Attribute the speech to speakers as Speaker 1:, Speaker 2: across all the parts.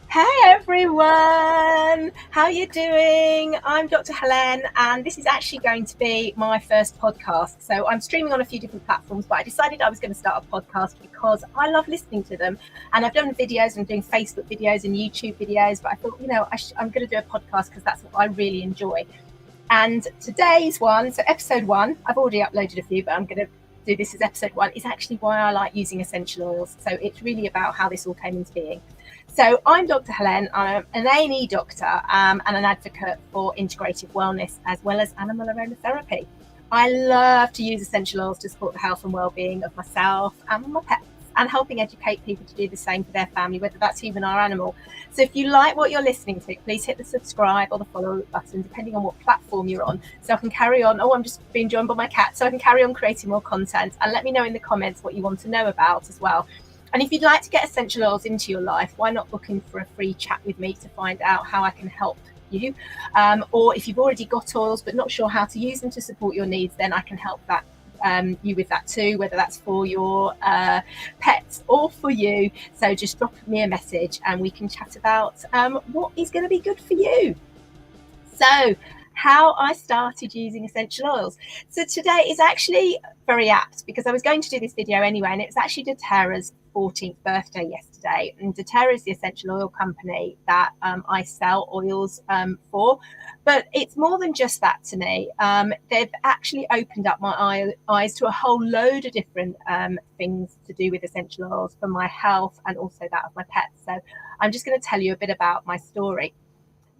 Speaker 1: Hey everyone, how are you doing? I'm Dr. Helen, and this is actually going to be my first podcast. So I'm streaming on a few different platforms, but I decided I was going to start a podcast because I love listening to them. And I've done videos, I'm doing Facebook videos and YouTube videos, but I thought, I'm going to do a podcast because that's what I really enjoy. And today's one, so episode one, I've already uploaded a few, but I'm going to do this as episode one, is actually why I like using essential oils. So it's really about how this all came into being. So I'm Dr. Helen. I'm an A&E doctor and an advocate for integrative wellness as well as animal aromatherapy. I love to use essential oils to support the health and well-being of myself and my pets, and helping educate people to do the same for their family, whether that's even our animal. So if you like what you're listening to, please hit the subscribe or the follow button, depending on what platform you're on, so I can carry on. I'm just being joined by my cat, so I can carry on creating more content. And let me know in the comments what you want to know about as well. And if you'd like to get essential oils into your life, why not book in for a free chat with me to find out how I can help you? Or if you've already got oils but not sure how to use them to support your needs, then I can help you with that too, whether that's for your pets or for you. So just drop me a message and we can chat about what is going to be good for you. So how I started using essential oils. So today is actually very apt because I was going to do this video anyway, and it was actually doTERRA's 14th birthday yesterday. And doTERRA is the essential oil company that I sell oils for. But it's more than just that to me. They've actually opened up my eyes to a whole load of different things to do with essential oils for my health and also that of my pets. So I'm just going to tell you a bit about my story.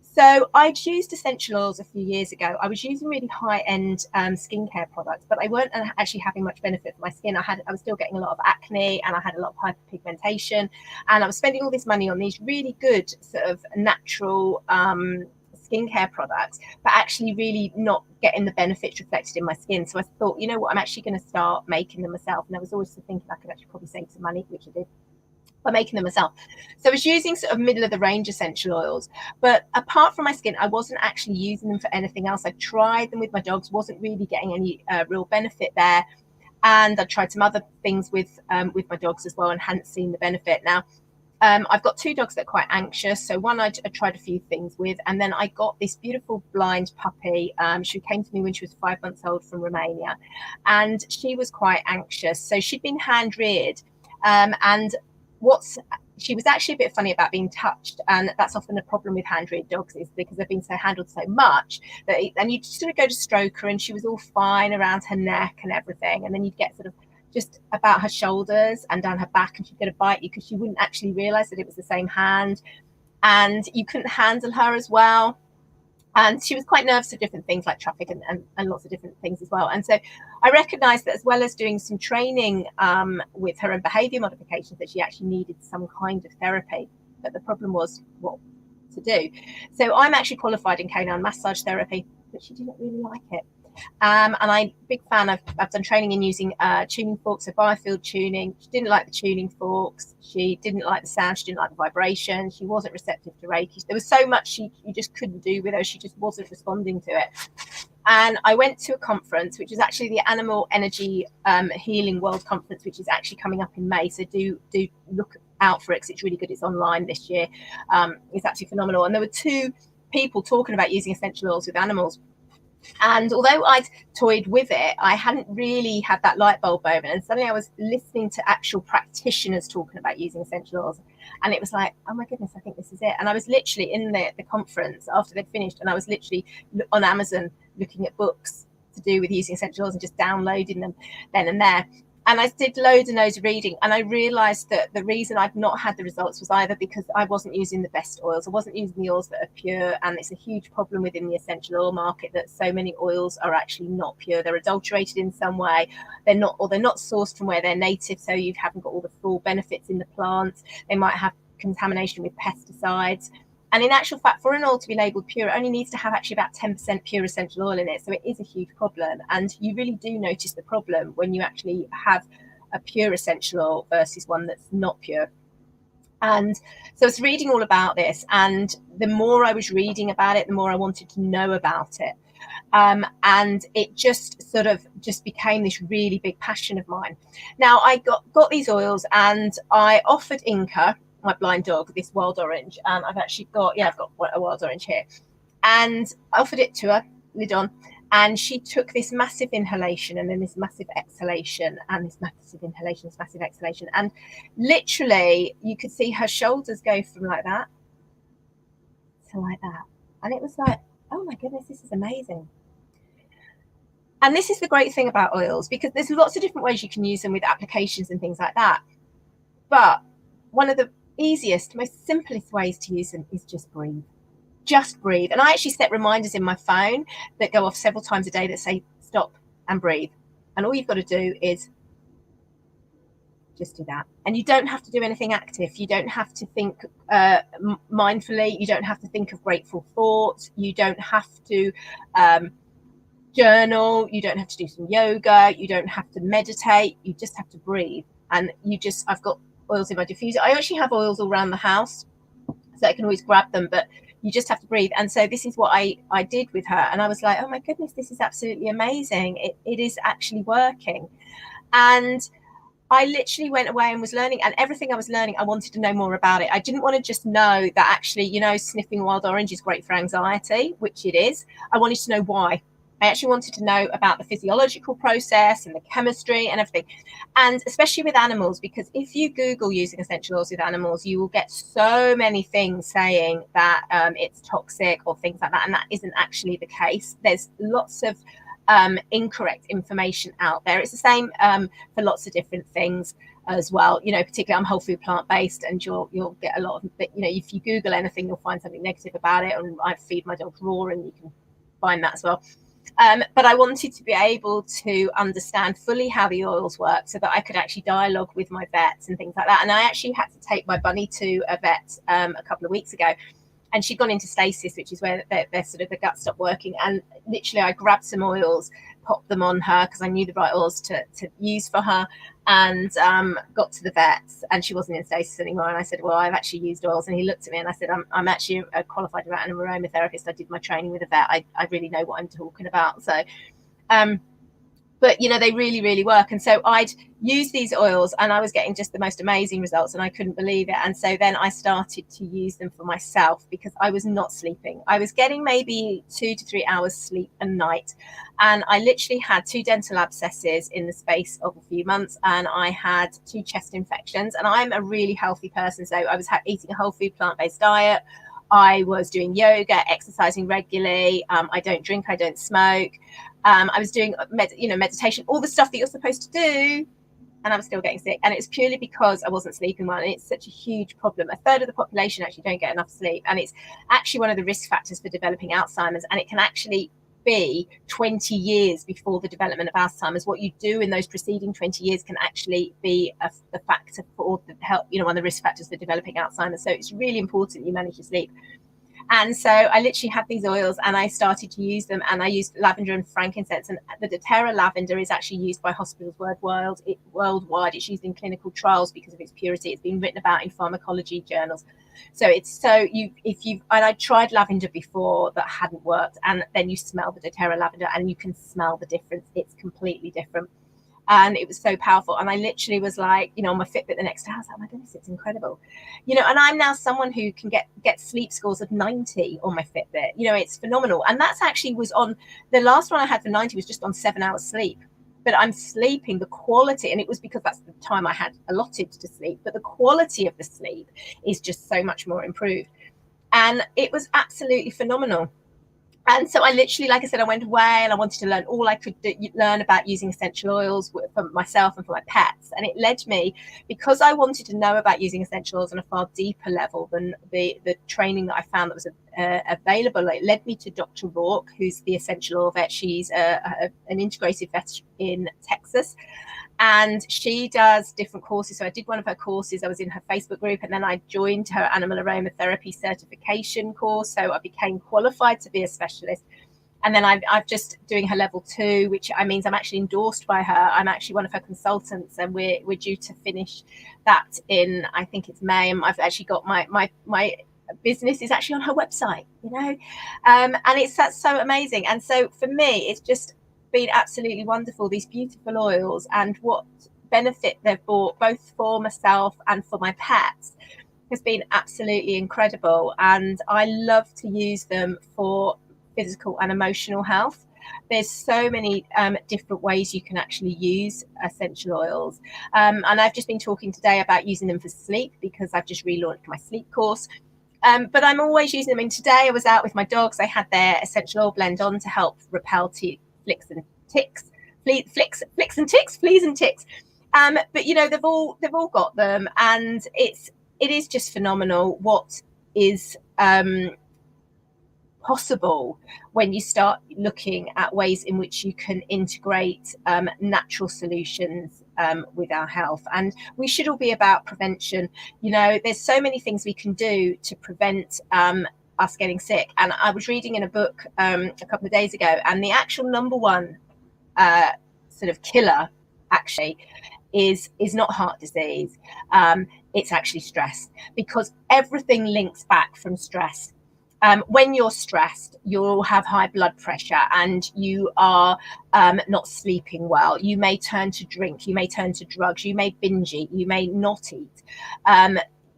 Speaker 1: So I'd used essential oils a few years ago. I was using really high-end skincare products, but I weren't actually having much benefit for my skin. I was still getting a lot of acne, and I had a lot of hyperpigmentation, and I was spending all this money on these really good sort of natural skincare products, but actually really not getting the benefits reflected in my skin. So I thought, you know what, I'm actually going to start making them myself. And I was always thinking I could actually probably save some money, which I did, by making them myself. So I was using sort of middle of the range essential oils, but apart from my skin, I wasn't actually using them for anything else. I tried them with my dogs, wasn't really getting any real benefit there. And I tried some other things with my dogs as well and hadn't seen the benefit. Now, I've got two dogs that are quite anxious. So one I tried a few things with, and then I got this beautiful blind puppy. She came to me when she was 5 months old from Romania, and she was quite anxious. So she'd been hand reared, and she was actually a bit funny about being touched, and that's often a problem with hand-reared dogs, is because they've been so handled so much and you'd sort of go to stroke her and she was all fine around her neck and everything, and then you'd get sort of just about her shoulders and down her back, and she'd go to bite you because she wouldn't actually realize that it was the same hand, and you couldn't handle her as well. And she was quite nervous of different things like traffic and lots of different things as well. And so I recognised that, as well as doing some training with her and behaviour modifications, that she actually needed some kind of therapy. But the problem was what to do. So I'm actually qualified in canine massage therapy, but she didn't really like it. And I'm a big fan. I've done training in using tuning forks, so biofield tuning. She didn't like the tuning forks. She didn't like the sound. She didn't like the vibration. She wasn't receptive to Reiki. There was so much you just couldn't do with her. She just wasn't responding to it. And I went to a conference, which is actually the Animal Energy Healing World Conference, which is actually coming up in May. So do look out for it, because it's really good. It's online this year. It's actually phenomenal. And there were two people talking about using essential oils with animals. And although I'd toyed with it, I hadn't really had that light bulb moment. And suddenly I was listening to actual practitioners talking about using essential oils. And it was like, oh my goodness, I think this is it. And I was literally in the conference after they'd finished, and I was literally on Amazon looking at books to do with using essential oils and just downloading them then and there. And I did loads and loads of reading, and I realised that the reason I've not had the results was either because I wasn't using the best oils. I wasn't using the oils that are pure, and it's a huge problem within the essential oil market that so many oils are actually not pure. They're adulterated in some way. They're not sourced from where they're native, so you haven't got all the full benefits in the plant. They might have contamination with pesticides. And in actual fact, for an oil to be labelled pure, it only needs to have actually about 10% pure essential oil in it. So it is a huge problem. And you really do notice the problem when you actually have a pure essential oil versus one that's not pure. And so I was reading all about this. And the more I was reading about it, the more I wanted to know about it. And it just became this really big passion of mine. Now, I got these oils, and I offered Inka, my blind dog this wild orange. I've actually got a wild orange here, and I offered it to her, lid on, and she took this massive inhalation and then this massive exhalation and this massive inhalation, this massive exhalation, and literally you could see her shoulders go from like that to like that, and it was like, oh my goodness, this is amazing. And this is the great thing about oils, because there's lots of different ways you can use them with applications and things like that. But one of the easiest, most simplest ways to use them is just breathe. Just breathe. And I actually set reminders in my phone that go off several times a day that say stop and breathe. And all you've got to do is just do that. And you don't have to do anything active. You don't have to think mindfully. You don't have to think of grateful thoughts. You don't have to journal. You don't have to do some yoga. You don't have to meditate. You just have to breathe. And I've got oils in my diffuser. I actually have oils all around the house, so I can always grab them, but you just have to breathe. And so this is what I did with her. And I was like, oh my goodness, this is absolutely amazing. It is actually working. And I literally went away and was learning, and everything I was learning, I wanted to know more about it. I didn't want to just know that actually, sniffing wild orange is great for anxiety, which it is. I wanted to know why. I actually wanted to know about the physiological process and the chemistry and everything. And especially with animals, because if you Google using essential oils with animals, you will get so many things saying that it's toxic or things like that. And that isn't actually the case. There's lots of incorrect information out there. It's the same for lots of different things as well. Particularly I'm whole food plant-based, and you'll get a lot of, if you Google anything, you'll find something negative about it. And I feed my dog raw, and you can find that as well. But I wanted to be able to understand fully how the oils work so that I could actually dialogue with my vets and things like that. And I actually had to take my bunny to a vet a couple of weeks ago, and she'd gone into stasis, which is where they're sort of the gut stopped working. And literally I grabbed some oils, popped them on her because I knew the right oils to use for her, and got to the vets, and she wasn't in stasis anymore. And I said, well, I've actually used oils. And he looked at me and I said, I'm actually a qualified animal aromatherapist. I did my training with a vet. I really know what I'm talking about. So but they really, really work. And so I'd use these oils, and I was getting just the most amazing results, and I couldn't believe it. And so then I started to use them for myself, because I was not sleeping. I was getting maybe 2 to 3 hours sleep a night, and I literally had 2 dental abscesses in the space of a few months, and I had 2 chest infections. And I'm a really healthy person, so I was eating a whole food plant-based diet. I was doing yoga, exercising regularly. I don't drink, I don't smoke. I was doing meditation, all the stuff that you're supposed to do, and I was still getting sick. And it's purely because I wasn't sleeping well. And it's such a huge problem. A third of the population actually don't get enough sleep, and it's actually one of the risk factors for developing Alzheimer's. And it can actually be 20 years before the development of Alzheimer's. What you do in those preceding 20 years can actually be the factor for the help, one of the risk factors for developing Alzheimer's. So it's really important you manage your sleep. And so I literally had these oils, and I started to use them, and I used lavender and frankincense. And the doTERRA lavender is actually used by hospitals worldwide. It's used in clinical trials because of its purity. It's been written about in pharmacology journals. So I tried lavender before that hadn't worked, and then you smell the doTERRA lavender and you can smell the difference. It's completely different. And it was so powerful. And I literally was like, on my Fitbit the next day, I was like, oh my goodness, it's incredible. And I'm now someone who can get sleep scores of 90 on my Fitbit. It's phenomenal. And that's actually was on, the last one I had for 90 was just on 7 hours sleep. But I'm sleeping, the quality, and it was because that's the time I had allotted to sleep, but the quality of the sleep is just so much more improved. And it was absolutely phenomenal. And so I literally, like I said, I went away and I wanted to learn all I could learn about using essential oils for myself and for my pets. And it led me, because I wanted to know about using essential oils on a far deeper level than the training that I found that was available. It led me to Dr. Rourke, who's the essential oil vet. She's an integrated vet in Texas. And she does different courses. So I did one of her courses. I was in her Facebook group, and then I joined her animal aromatherapy certification course. So I became qualified to be a specialist. And then I'm just doing her level 2, which means I'm actually endorsed by her. I'm actually one of her consultants, and we're due to finish that in, I think it's May. And I've actually got my business is actually on her website, and that's so amazing. And so for me, it's just been absolutely wonderful, these beautiful oils, and what benefit they've brought both for myself and for my pets. has been absolutely incredible, and I love to use them for physical and emotional health. There's so many different ways you can actually use essential oils, and I've just been talking today about using them for sleep because I've just relaunched my sleep course. But I'm always using them. And today I was out with my dogs. I had their essential oil blend on to help repel flicks and ticks, flicks and ticks, fleas and ticks. But you know, they've all got them, and it is just phenomenal what is possible when you start looking at ways in which you can integrate natural solutions with our health. And we should all be about prevention. You know, there's so many things we can do to prevent us getting sick. And I was reading in a book a couple of days ago, and the actual number one sort of killer actually is not heart disease. It's actually stress, because everything links back from stress. When you're stressed, you'll have high blood pressure and you are not sleeping well. You may turn to drink, you may turn to drugs, you may binge eat, you may not eat.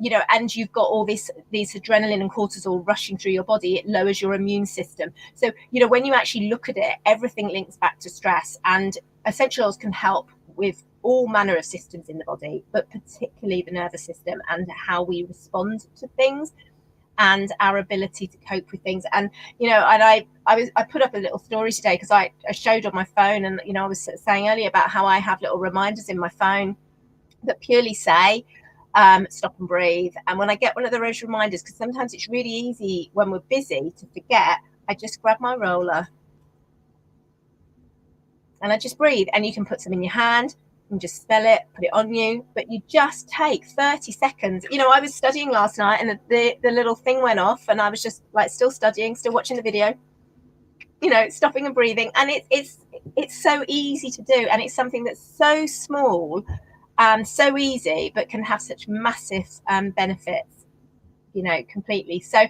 Speaker 1: You know, and you've got all these adrenaline and cortisol rushing through your body. It lowers your immune system. So, you know, when you actually look at it, everything links back to stress, and essential oils can help with all manner of systems in the body, but particularly the nervous system and how we respond to things and our ability to cope with things. And you know, and I put up a little story today because I showed on my phone, and you know, I was saying earlier about how I have little reminders in my phone that purely say stop and breathe. And when I get one of those reminders, because sometimes it's really easy when we're busy to forget, I just grab my roller and I just breathe. And you can put some in your hand and just smell it, put it on you, but you just take 30 seconds. You know, I was studying last night and the little thing went off, and I was just like still studying, still watching the video, you know, stopping and breathing. And it's so easy to do, and it's something that's so small, so easy, but can have such massive benefits, you know, completely. So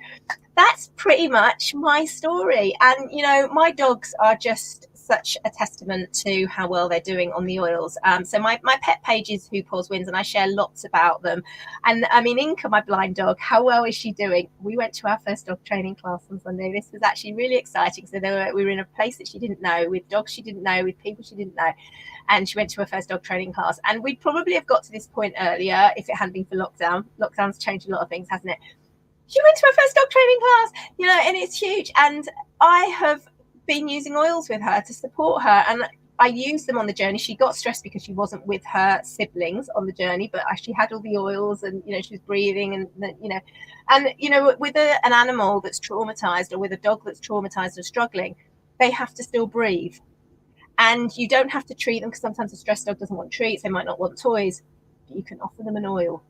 Speaker 1: that's pretty much my story. And you know, my dogs are just such a testament to how well they're doing on the oils. So my pet page is Who Pours Wins, and I share lots about them. And I mean, Inka, my blind dog, how well is she doing? We went to our first dog training class on Sunday. This was actually really exciting. So we were in a place that she didn't know, with dogs she didn't know, with people she didn't know. And she went to her first dog training class. And we'd probably have got to this point earlier if it hadn't been for lockdown. Lockdown's changed a lot of things, hasn't it? She went to her first dog training class, you know, and it's huge. And I have been using oils with her to support her, and I used them on the journey. She got stressed because she wasn't with her siblings on the journey, but she had all the oils, and you know, she was breathing, and you know, with an animal that's traumatized, or with a dog that's traumatized or struggling, they have to still breathe. And you don't have to treat them, because sometimes a stressed dog doesn't want treats, they might not want toys, but you can offer them an oil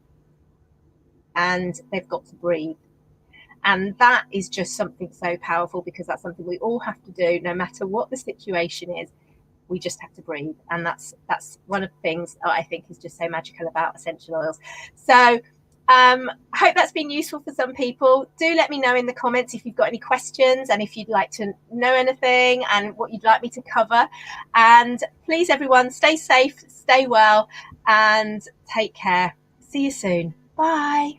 Speaker 1: and they've got to breathe. And that is just something so powerful, because that's something we all have to do, no matter what the situation is. We just have to breathe. And that's one of the things that I think is just so magical about essential oils. So I hope that's been useful for some people. Do let me know in the comments if you've got any questions, and if you'd like to know anything, and what you'd like me to cover. And please, everyone, stay safe, stay well, and take care. See you soon. Bye.